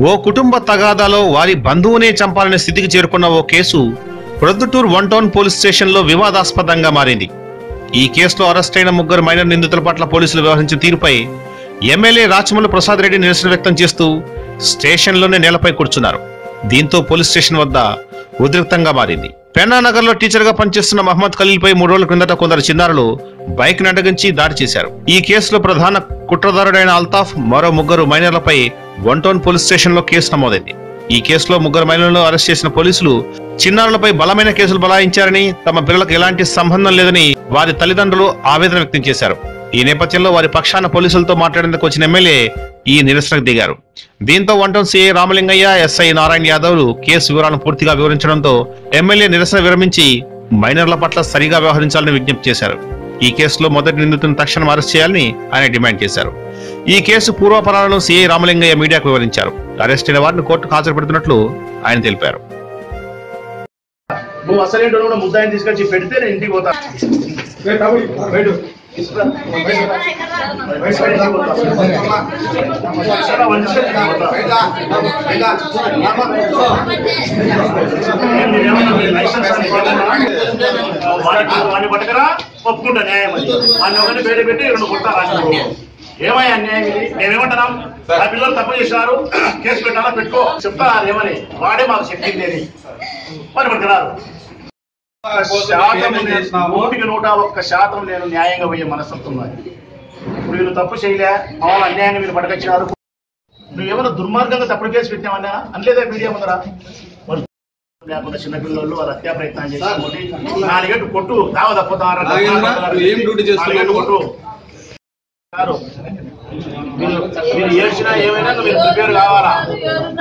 ఓ కుటుంబ తగాదాలో వారి బంధువునే చంపాలనే స్థితికి చేరుకున్న ఓ కేసు ప్రొద్దుటూరు 1 టౌన్ పోలీస్ స్టేషన్లో వివాదాస్పదంగా మారింది. ఈ కేసులో అరెస్ట్ అయిన 3 మైనర్ నిందితుల పట్ల పోలీసులు వ్యవహరించిన తీరుపై ఎమ్మెల్యే రాచమల్లు ప్రసాద్ రెడ్డి నిరసన వ్యక్తం చేస్తూ స్టేషన్లోనే నేలపై కూర్చున్నారు. దీంతో పోలీస్ స్టేషన్ వద్ద ఉద్రిక్తంగా మారింది. పెన్నానగర్ లో టీచర్ గా పనిచేస్తున్న మహమ్మద్ ఖలీల్ పై 3 రోజుల క్రిందట కొందరు చిన్నారులు బైక్ నడగించి దాడి చేశారు. ఈ కేసులో ప్రధాన కుట్రదారుడైన అల్తాఫ్ మరో 3 మైనర్లపై 1 టౌన్ పోలీస్ స్టేషన్ లో కేసు నమోదైంది. ఈ కేసులో 3 మైనర్లను అరెస్ట్ చేసిన పోలీసులు చిన్నారులపై బలమైన కేసులు బలాయించారని, తమ పిల్లలకు ఎలాంటి సంబంధం లేదని వారి తల్లిదండ్రులు ఆవేదన వ్యక్తం చేశారు. ఈ నేపథ్యంలో వారి పక్షాన పోలీసులతో మాట్లాడేందుకు వచ్చిన ఎమ్మెల్యే ఈ నిరసనకు దిగారు. దీంతో 1 town CI Ramalingaiah, SI Narayana యాదవ్లు కేసు వివరాలను పూర్తిగా వివరించడంతో ఎమ్మెల్యే నిరసన విరమించి మైనర్ల పట్ల సరిగా వ్యవహరించాలని విజ్ఞప్తి చేశారు. ఈ కేసులో మొదటి నిందితులను తక్షణం అరెస్ట్ చేయాలని ఆయన డిమాండ్ చేశారు. ఈ కేసు పూర్వాపరాలను సీఐ రామలింగయ్య మీడియాకు వివరించారు. అరెస్ట్ అయిన వారిని కోర్టుకు హాజరుపెడుతున్నట్లు ఆయన తెలిపారు. నువ్వు అసలేంటో కూడా ముద్దాయిని తీసుకొచ్చి పెడితే నేను ఇంటికి పోతా. వాడిని పట్టుకరా ఒప్పుకుంటా న్యాయం అని వాడిని ఒకటి బయట పెట్టి 2 కొడతారా? ఏమయ్యా అన్యాయం ఇది? మేమేమంటున్నాం, ఆ పిల్లలు తప్పు చేసినారు, కేసు పెట్టాలా పెట్టుకో చెప్తారు ఏమని. వాడే మాకు చెప్పింది అని వాడిని పట్టుకురారు. 101% నేను న్యాయంగా పోయే మనస్తత్వం నాది. ఇప్పుడు వీళ్ళు తప్పు చేయలే, మామూలు అన్యాయంగా వీళ్ళు పట్టుకొచ్చినారు. నువ్వు ఏమైనా దుర్మార్గంగా తప్పుడు కేసు పెట్టామన్నా అనలేదా మీడియా ముందరా? లేకుండా చిన్నపిల్లలు వాళ్ళు హత్యా ప్రయత్నం చేసి 4 ఏళ్ళు కొట్టు తావ తప్పుతారు కొట్టు. మీరు ఏడ్చినా ఏమైనా మీరు ప్రిపేర్ కావాలా?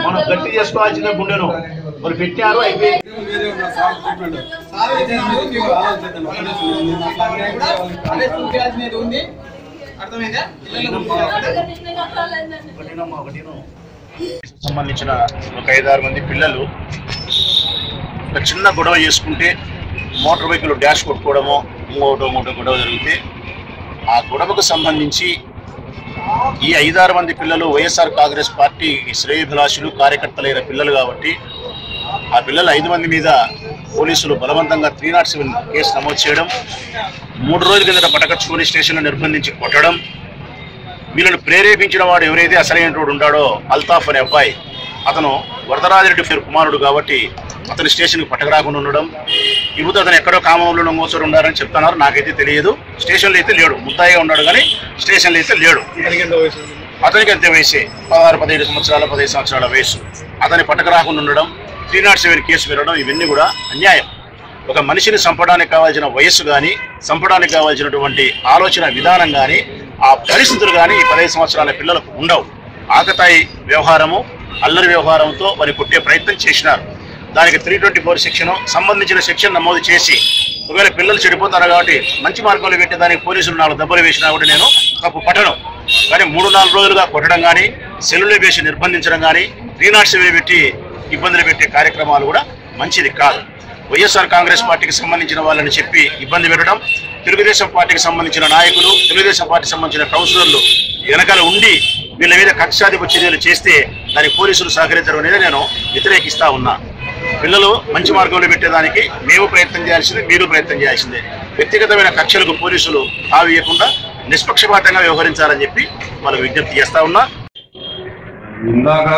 మనం గట్టి చేసుకోవాల్సిన గుండెను మరి పెట్టారు అయిపోయింది. సంబంధించిన ఒక 5-6 మంది పిల్లలు ఒక చిన్న గొడవ చేసుకుంటే మోటార్ బైకులు డాష్ కొట్టుకోవడమో ఇంకోటో గొడవ జరిగితే ఆ గొడవకు సంబంధించి ఈ 5-6 మంది పిల్లలు వైఎస్ఆర్ కాంగ్రెస్ పార్టీ శ్రేయోభిలాషులు కార్యకర్తలైన పిల్లలు కాబట్టి ఆ పిల్లలు 5 మంది మీద పోలీసులు బలవంతంగా 307 కేసు నమోదు చేయడం, 3 రోజుల కిందట పటకచ్ పోలీస్ స్టేషన్లో నిర్బంధించి కొట్టడం, వీళ్ళను ప్రేరేపించిన వాడు ఎవరైతే అసలైనటువంటి ఉంటాడో అల్తాఫ్ అనే అబ్బాయి, అతను వరదరాజిరెడ్డి పేరు కుమారుడు కాబట్టి అతని స్టేషన్కి పట్టకరాకుండా ఉండడం, ఇప్పుడు అతను ఎక్కడో కామంలో మోసరు ఉండారని చెప్తున్నారు. నాకైతే తెలియదు. స్టేషన్లో అయితే లేడు, ముద్దాయిగా ఉన్నాడు కానీ స్టేషన్లో అయితే లేడు. అతనికి అంతే వయసే 16-17 సంవత్సరాల 15 సంవత్సరాల వయసు. అతని పట్టకరాకుండా ఉండడం, 307 కేసు పెరగడం, ఇవన్నీ కూడా అన్యాయం. ఒక మనిషిని చంపడానికి కావాల్సిన వయస్సు కానీ, చంపడానికి కావాల్సినటువంటి ఆలోచన విధానం కానీ, ఆ పరిస్థితులు కానీ ఈ 15 సంవత్సరాల పిల్లలకు ఉండవు. ఆకతాయి వ్యవహారము, అల్లరి వ్యవహారంతో వారి కొట్టే ప్రయత్నం చేసినారు. దానికి 324 సెక్షన్ సంబంధించిన సెక్షన్ నమోదు చేసి ఒకవేళ పిల్లలు చెడిపోతారు కాబట్టి మంచి మార్గంలో పెట్టే దానికి పోలీసులు 4 దెబ్బలు వేసినా కూడా నేను తప్పు పట్టను. కానీ 3-4 రోజులుగా కొట్టడం కానీ, సెల్లులు వేసి నిర్బంధించడం కానీ, 307 పెట్టి ఇబ్బందులు పెట్టే కార్యక్రమాలు కూడా మంచిది కాదు. వైఎస్ఆర్ కాంగ్రెస్ పార్టీకి సంబంధించిన వాళ్ళని చెప్పి ఇబ్బంది పెట్టడం, తెలుగుదేశం పార్టీకి సంబంధించిన నాయకులు, తెలుగుదేశం పార్టీకి సంబంధించిన కౌన్సిలర్లు వెనకాల ఉండి వీళ్ళ మీద కక్షాధిప చర్యలు చేస్తే దానికి పోలీసులు సహకరించడం అనేది నేను వ్యతిరేకిస్తా ఉన్నా. పిల్లలు మంచి మార్గంలో పెట్టేదానికి మేము ప్రయత్నం చేయాల్సిందే, మీరు ప్రయత్నం చేయాల్సిందే. వ్యక్తిగతమైన కక్షలకు పోలీసులు తావియకుండా నిష్పక్షపాతంగా వ్యవహరించాలని చెప్పి వాళ్ళకు విజ్ఞప్తి చేస్తా ఉన్నా. ఇందాక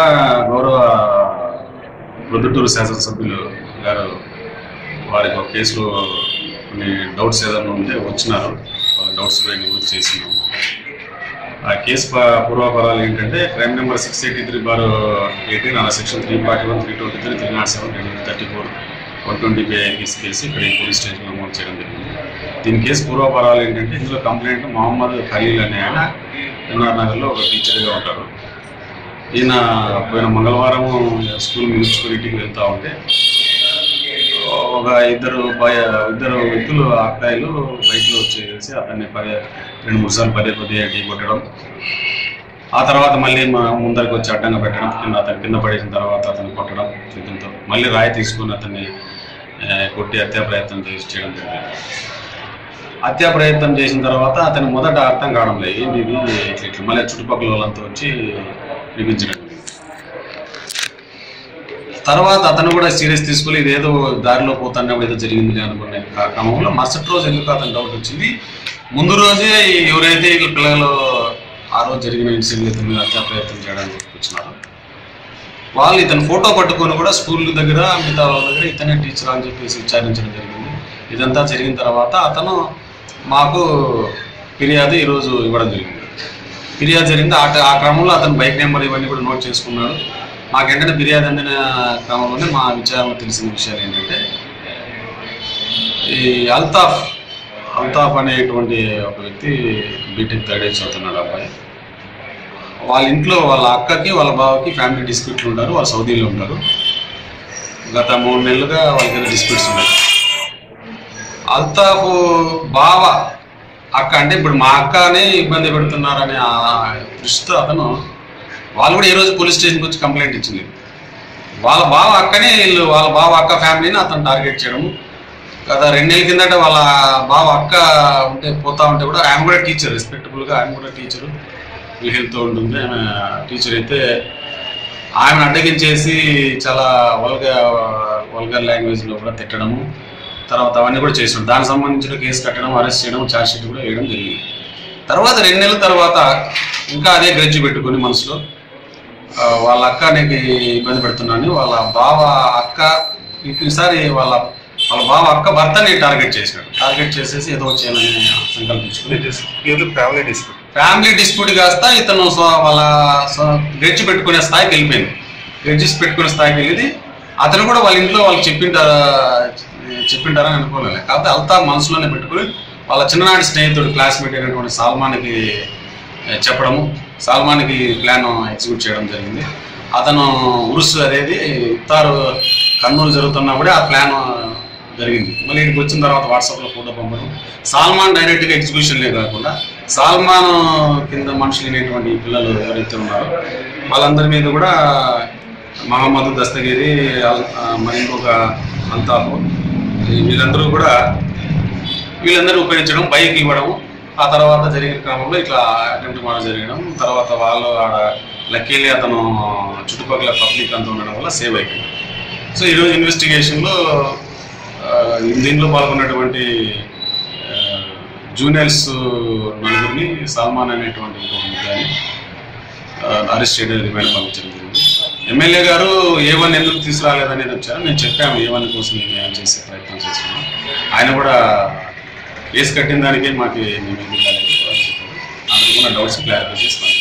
గౌరవ ప్రొద్దుటూరు శాసనసభ్యులు గారు వారికి ఒక కేసులో కొన్ని డౌట్స్ ఏదైనా ఉంటే వచ్చినారు. వాళ్ళ డౌట్స్ కూడా నివృత్తి చేసినాం. ఆ కేసు పూర్వాపరాలు ఏంటంటే crime number 683/18 section 341, 323, 307, 34, 120 IPC case ఇక్కడ పోలీస్ స్టేషన్లో నమోదు చేయడం జరిగింది. దీని కేసు పూర్వాపరాలు ఏంటంటే ఇందులో కంప్లైంట్ మహమ్మద్ ఖలీల్ అనే ఆయన ఎన్ఆర్ నగర్లో ఒక టీచర్గా ఉంటారు. ఈయన పోయిన మంగళవారం స్కూల్ ముగించుకొని ఇంటికి వెళ్తూ ఉంటే ఒక ఇద్దరు వ్యక్తులు అక్కాయిలు బైక్లో వచ్చేసి అతన్ని 2-3 సార్లు పదే ఢీ కొట్టడం, ఆ తర్వాత మళ్ళీ ముందరికి వచ్చి అడ్డంగా పెట్టడం, అతను కింద పడేసిన తర్వాత అతన్ని కొట్టడం, చేతులతో మళ్ళీ రాయి తీసుకొని అతన్ని కొట్టి హత్యా ప్రయత్నం చేయడం జరిగింది. హత్యా ప్రయత్నం చేసిన తర్వాత అతను మొదట అర్థం కావడం లేదు, ఏంటి ఇది ఇట్లా మళ్ళీ చుట్టుపక్కల వాళ్ళంతా వచ్చి వినిపించడం. తర్వాత అతను కూడా సీరియస్ తీసుకుని ఇదేదో దారిలో పోతున్నప్పుడు ఏదో జరిగింది అనుకునే క్రమంలో మరుసటి రోజు ఎందుకు అతను డౌట్ వచ్చింది. ముందు రోజే ఎవరైతే ఇట్లా పిల్లలు ఆ రోజు జరిగిన ఇన్సిడెంట్ మీద హత్యా ప్రయత్నం చేయడానికి వచ్చినారు వాళ్ళు ఇతను ఫోటో పట్టుకొని కూడా స్కూల్ దగ్గర మిగతా వాళ్ళ దగ్గర ఇతనే టీచర్ అని చెప్పేసి విచారించడం జరిగింది. ఇదంతా జరిగిన తర్వాత అతను మాకు ఫిర్యాదు ఈరోజు ఇవ్వడం జరిగింది. ఫిర్యాదు జరిగింది. ఆ క్రమంలో అతను బైక్ నెంబర్ ఇవన్నీ కూడా నోట్ చేసుకున్నాడు. మాకేంటంటే ఫిర్యాదు అందిన క్రమంలోనే మా విచారణ తెలిసిన విషయాలు ఏంటంటే ఈ అల్తాఫ్ అనేటువంటి ఒక వ్యక్తి బీటెక్ థర్డ్ ఇయర్ చదువుతున్నాడు అబ్బాయి. వాళ్ళ ఇంట్లో వాళ్ళ అక్కకి వాళ్ళ బావకి ఫ్యామిలీ డిస్ప్యూట్లు ఉంటారు. వాళ్ళు సౌదీలో ఉంటారు. గత 3 నెలలుగా వాళ్ళకి డిస్ప్యూట్స్ ఉన్నాయి. అల్తాఫ్ బావ అక్క అంటే ఇప్పుడు మా అక్కనే ఇబ్బంది పెడుతున్నారనే దృష్టితో అతను వాళ్ళు కూడా ఈరోజు పోలీస్ స్టేషన్కి వచ్చి కంప్లైంట్ ఇచ్చింది. వాళ్ళ బావ అక్కనే వాళ్ళ బావ అక్క ఫ్యామిలీని అతను టార్గెట్ చేయడము. గత 2 నెలల కిందట వాళ్ళ బావ అక్క పోతా ఉంటే కూడా ఆమె కూడా టీచర్, రెస్పెక్టబుల్గా ఆమె కూడా టీచరు, హెల్త్ ఉంటుంది. ఆమె టీచర్ అయితే ఆమెను అడ్డగించేసి చాలా వల్గర్ లాంగ్వేజ్లో కూడా తిట్టడము, తర్వాత అవన్నీ కూడా చేసాడు. దానికి సంబంధించిన కేసు కట్టడం, అరెస్ట్ చేయడం, ఛార్జ్ షీట్ కూడా వేయడం జరిగింది. తర్వాత 2 నెలల తర్వాత ఇంకా అదే గ్రడ్జి పెట్టుకొని మనసులో వాళ్ళ అక్క నీకు ఇబ్బంది పెడుతున్నాను, వాళ్ళ బావ అక్క ఈసారి వాళ్ళ బావ అక్క భర్తని టార్గెట్ చేసినాడు. టార్గెట్ చేసేసి ఏదో చేయాలని సంకల్పించుకుని ఫ్యామిలీ డిస్ప్యూట్ కాస్త ఇతను వాళ్ళ గ్రెడ్జి పెట్టుకునే స్థాయికి వెళ్ళిపోయింది. గ్రెడ్జిస్ పెట్టుకునే స్థాయికి వెళ్ళేది. అతను కూడా వాళ్ళ ఇంట్లో వాళ్ళకి చెప్పింటారని అనుకోలేదు. కాకపోతే అల్తాఫ్ మనసులోనే పెట్టుకుని వాళ్ళ చిన్ననాటి స్నేహితుడు క్లాస్మేట్ అయినటువంటి సాల్మాన్కి చెప్పడము, సాల్మాన్కి ప్లాన్ ఎగ్జిక్యూట్ చేయడం జరిగింది. అతను ఉరుసు అనేది ఇఫ్తారు కర్నూలు జరుగుతున్నప్పుడే ఆ ప్లాన్ జరిగింది. మళ్ళీ ఇక్కడికి వచ్చిన తర్వాత వాట్సాప్లో ఫోటో పంపడం, సాల్మాన్ డైరెక్ట్గా ఎగ్జిక్యూషన్లే కాకుండా సాల్మాన్ కింద మనుషులు అనేటువంటి పిల్లలు ఎవరైతే ఉన్నారో వాళ్ళందరి మీద కూడా మహమ్మద్ దస్తగిరి, మరి ఇంకొక అల్తాఫ్, వీళ్ళందరూ ఉపయోగించడం, బైక్ ఇవ్వడం. ఆ తర్వాత జరిగిన క్రమంలో ఇట్లా అటెంప్ట్ మర్డర్ జరగడం. తర్వాత వాళ్ళు ఆడ లక్కీలీ అతను చుట్టుపక్కల పబ్లిక్ అంతా ఉండడం వల్ల సేవ్ అయిపోయింది. సో ఈరోజు ఇన్వెస్టిగేషన్లో దీంట్లో పాల్గొన్నటువంటి జూనియర్స్ 4 సల్మాన్ అనేటువంటి ఇంకొక ముద్దాన్ని అరెస్ట్ చేయడం, రిమాండ్ పంపించడం జరిగింది. ఎమ్మెల్యే గారు A1 ఎందుకు తీసుకురాలేదనేది వచ్చారు. నేను చెప్పాము A1 కోసం న్యాయం చేసే ప్రయత్నం చేస్తున్నాం. ఆయన కూడా కేసు కట్టిన దానికే మాకు మేము ఎందుకు కాలేదు అందుకున్న డౌట్స్ క్లారిఫై చేస్తాను.